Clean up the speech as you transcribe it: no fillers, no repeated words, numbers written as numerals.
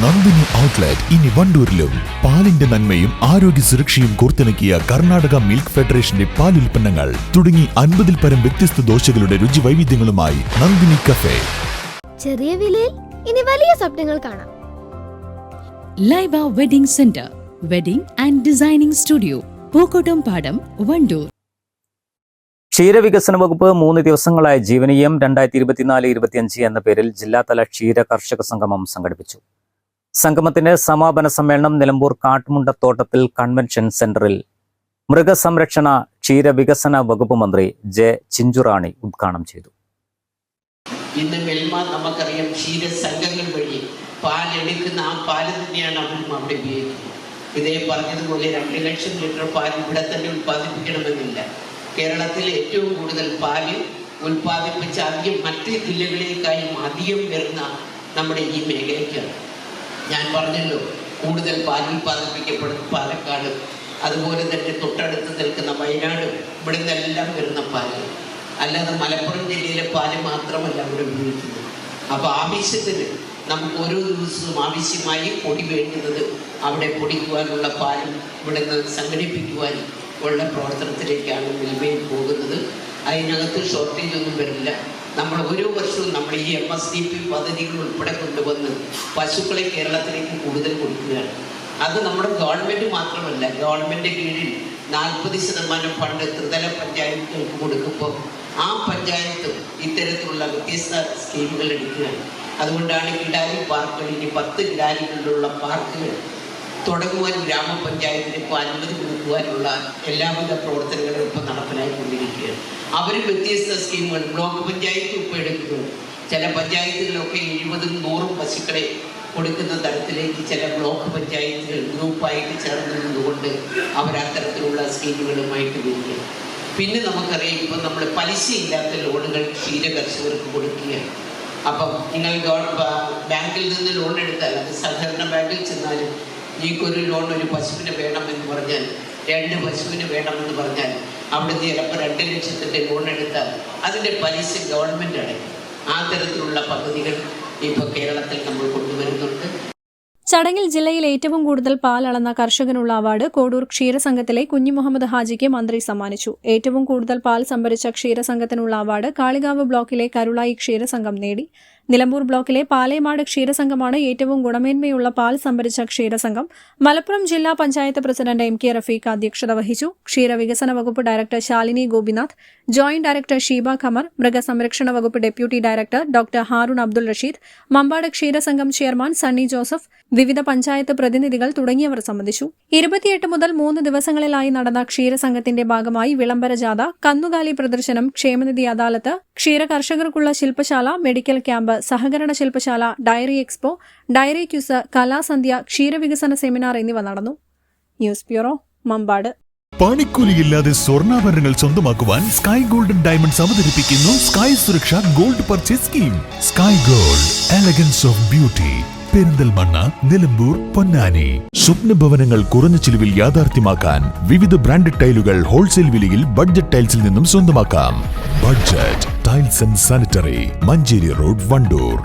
Nandini outlet ഇനി വണ്ടൂരിലും. പാലിന്റെ നന്മയും ആരോഗ്യ സുരക്ഷയും കോർത്തിണക്കിയ കർണാടക മിൽക്ക് ഫെഡറേഷന്റെ പാലുൽപ്പന്നങ്ങൾ തുടങ്ങി 50-ൽ പരം വ്യത്യസ്ത ദോശകളുടെ രുചി വൈവിധ്യങ്ങളുമായി നന്ദിനി കഫേ. ചെറിയ വിലയിൽ ഇനി വലിയ സ്വപ്നങ്ങൾ കാണാം. Laiba wedding centre, wedding and designing studio, Pookkottumpadam, Wandoor. ക്ഷീരവികസന വകുപ്പ് 3 ദിവസങ്ങളായി ജീവനീയം 2024-25 എന്ന പേരിൽ ജില്ലാതല ക്ഷീര കർഷക സംഗമം സംഘടിപ്പിച്ചു. സംഗമത്തിന്റെ സമാപന സമ്മേളനം നിലമ്പൂർ കാട്ടുമുണ്ടത്തോട്ടത്തിൽ കൺവെൻഷൻ സെന്ററിൽ മൃഗസംരക്ഷണ ക്ഷീരവികസന വകുപ്പ് മന്ത്രി ജെ ചിഞ്ചുറാണി ഉദ്ഘാടനം ചെയ്തു. ഇന്ന് മിൽമ നമുക്കറിയാം ക്ഷീരസംഘങ്ങൾ വഴി പാലെടുക്കുന്ന ആ പാല് തന്നെയാണ് അവരും അവിടെ ഉപയോഗിക്കുന്നത്. ഇതേ പറഞ്ഞതുപോലെ 2 ലക്ഷം ലിറ്റർ പാൽ ഇവിടെ തന്നെ ഉൽപ്പാദിപ്പിക്കണമെന്നില്ല. കേരളത്തിൽ ഏറ്റവും കൂടുതൽ പാല് ഉൽപ്പാദിപ്പിച്ച അധികം മറ്റ് ജില്ലകളേക്കാളും അധികം വരുന്ന നമ്മുടെ ഈ മേഖലയ്ക്കാണ്. ഞാൻ പറഞ്ഞല്ലോ, കൂടുതൽ പാൽ ഉൽപ്പാദിപ്പിക്കപ്പെടുന്ന പാലക്കാട്, അതുപോലെ തന്നെ തൊട്ടടുത്ത് നിൽക്കുന്ന വയനാട്, ഇവിടെ നിന്നെല്ലാം വരുന്ന പാല്. അല്ലാതെ മലപ്പുറം ജില്ലയിലെ പാല് മാത്രമല്ല അവിടെ ഉപയോഗിക്കുന്നത്. അപ്പോൾ ആവശ്യത്തിന് നമുക്ക് ഓരോ ദിവസവും ആവശ്യമായി പൊടി വേണ്ടുന്നത് അവിടെ പൊടിക്കുവാനുള്ള പാലും ഇവിടെ നിന്ന് സംഘടിപ്പിക്കുവാനും ഉള്ള പ്രവർത്തനത്തിലേക്കാണ് മിൽമയിൽ പോകുന്നത്. അതിനകത്ത് ഷോർട്ടേജ് ഒന്നും വരില്ല. നമ്മൾ ഓരോ വർഷവും നമ്മൾ ഈ MSDP പദ്ധതികൾ ഉൾപ്പെടെ കൊണ്ടുവന്ന് പശുക്കളെ കേരളത്തിലേക്ക് കൂടുതൽ കൊടുക്കുകയാണ്. അത് നമ്മുടെ ഗവൺമെൻറ് മാത്രമല്ല, ഗവൺമെൻറ് കീഴിൽ 40% ഫണ്ട് ത്രിതല പഞ്ചായത്തുകൾക്ക് കൊടുക്കുമ്പോൾ ആ പഞ്ചായത്തും ഇത്തരത്തിലുള്ള വ്യത്യസ്ത സ്കീമുകൾ എടുക്കുകയാണ്. അതുകൊണ്ടാണ് കിടാരി പാർക്കുകൾ, ഇനി 10 കിടാരികളിലുള്ള പാർക്കുകൾ തുടങ്ങുവാൻ ഗ്രാമപഞ്ചായത്തിന് ഇപ്പോൾ അനുമതി കൊടുക്കുവാനുള്ള എല്ലാവിധ പ്രവർത്തനങ്ങളും ഇപ്പോൾ നടപ്പിലായിക്കൊണ്ടിരിക്കുകയാണ്. അവർ വ്യത്യസ്ത സ്കീമുകൾ ബ്ലോക്ക് പഞ്ചായത്ത് ഇപ്പോൾ എടുക്കുന്നു. ചില പഞ്ചായത്തുകളൊക്കെ 70-100 പശുക്കളെ കൊടുക്കുന്ന തരത്തിലേക്ക് ചില ബ്ലോക്ക് പഞ്ചായത്തുകൾ ഗ്രൂപ്പായിട്ട് ചേർന്ന് നിന്നുകൊണ്ട് അവരത്തരത്തിലുള്ള സ്കീമുകളുമായിട്ട് വരികയാണ്. പിന്നെ നമുക്കറിയാം, ഇപ്പം നമ്മൾ പലിശയില്ലാത്ത ലോണുകൾ ക്ഷീര കർഷകർക്ക് കൊടുക്കുകയാണ്. അപ്പം നിങ്ങൾ ബാങ്കിൽ നിന്ന് ലോൺ എടുത്താൽ, അത് സഹകരണ ബാങ്കിൽ ചെന്നാലും എനിക്കൊരു ലോൺ ഒരു പശുവിന് വേണമെന്ന് പറഞ്ഞാൽ, 2 പശുവിന് വേണമെന്ന് പറഞ്ഞാൽ അവിടുന്ന് ചിലപ്പോൾ 2 ലക്ഷത്തിൻ്റെ ലോൺ എടുത്താൽ അതിൻ്റെ പലിശ ഗവൺമെൻറ് അടയ്ക്കും. ആ തരത്തിലുള്ള പദ്ധതികൾ ഇപ്പോൾ കേരളത്തിൽ നമ്മൾ കൊണ്ടുവരുന്നുണ്ട്. ചടങ്ങിൽ ജില്ലയിൽ ഏറ്റവും കൂടുതൽ പാൽ അളന്ന കർഷകനുള്ള അവാർഡ് കോഡൂർ ക്ഷീരസംഘത്തിലെ കുഞ്ഞിമുഹമ്മദ് ഹാജിക്ക് മന്ത്രി സമ്മാനിച്ചു. ഏറ്റവും കൂടുതൽ പാൽ സംഭരിച്ച ക്ഷീരസംഘത്തിനുള്ള അവാർഡ് കാളികാവ് ബ്ലോക്കിലെ കരുളായി ക്ഷീരസംഘം നേടി. നിലമ്പൂർ ബ്ലോക്കിലെ പാലേമാട് ക്ഷീരസംഘമാണ് ഏറ്റവും ഗുണമേന്മയുള്ള പാൽ സംഭരിച്ച ക്ഷീരസംഘം. മലപ്പുറം ജില്ലാ പഞ്ചായത്ത് പ്രസിഡന്റ് MK റഫീഖ് അധ്യക്ഷത വഹിച്ചു. ക്ഷീരവികസന വകുപ്പ് director Shalini Gopinath, joint director Sheeba Khamar, മൃഗസംരക്ഷണ വകുപ്പ് deputy director doctor Haroon Abdul Rasheed, Mambad ക്ഷീരസംഘം ചെയർമാൻ സണ്ണി ജോസഫ്, വിവിധ പഞ്ചായത്ത് പ്രതിനിധികൾ തുടങ്ങിയവർ സംബന്ധിച്ചു. 28 മുതൽ 3 ദിവസങ്ങളിലായി നടന്ന ക്ഷീരസംഘത്തിന്റെ ഭാഗമായി വിളംബര ജാഥ, കന്നുകാലി പ്രദർശനം, ക്ഷേമനിധി അദാലത്ത്, ക്ഷീര കർഷകർക്കുള്ള ശില്പശാല, മെഡിക്കൽ ക്യാമ്പ്, സഹകരണ ശില്പശാല, ഡയറി എക്സ്പോ, ഡയറി ക്യൂസ്, കലാസന്ധ്യ, ക്ഷീരവികസന സെമിനാർ എന്നിവ നടന്നു. News bureau, Mambad. പണിക്കൂലിയില്ലാതെ സ്വർണ്ണാഭരണങ്ങൾ സ്വന്തമാക്കുവാൻ സ്കൈ ഗോൾഡൻ ഡയമണ്ട്സ് അവതരിപ്പിക്കുന്നു Sky Suraksha gold purchase scheme. Sky Gold, elegance of beauty. Perinthalmanna, Nilambur, Ponnani. സ്വപ്നഭവനങ്ങൾ കുറഞ്ഞ ചിലവിൽ യാഥാർത്ഥ്യമാക്കാൻ വിവിധ ബ്രാൻഡഡ് ടൈലുകൾ ഹോൾസെയിൽ വിലയിൽ ബഡ്ജറ്റ് ടൈൽസിൽ നിന്നും സ്വന്തമാക്കാം. Budget tiles and sanitary, Manjeri road, Wandoor.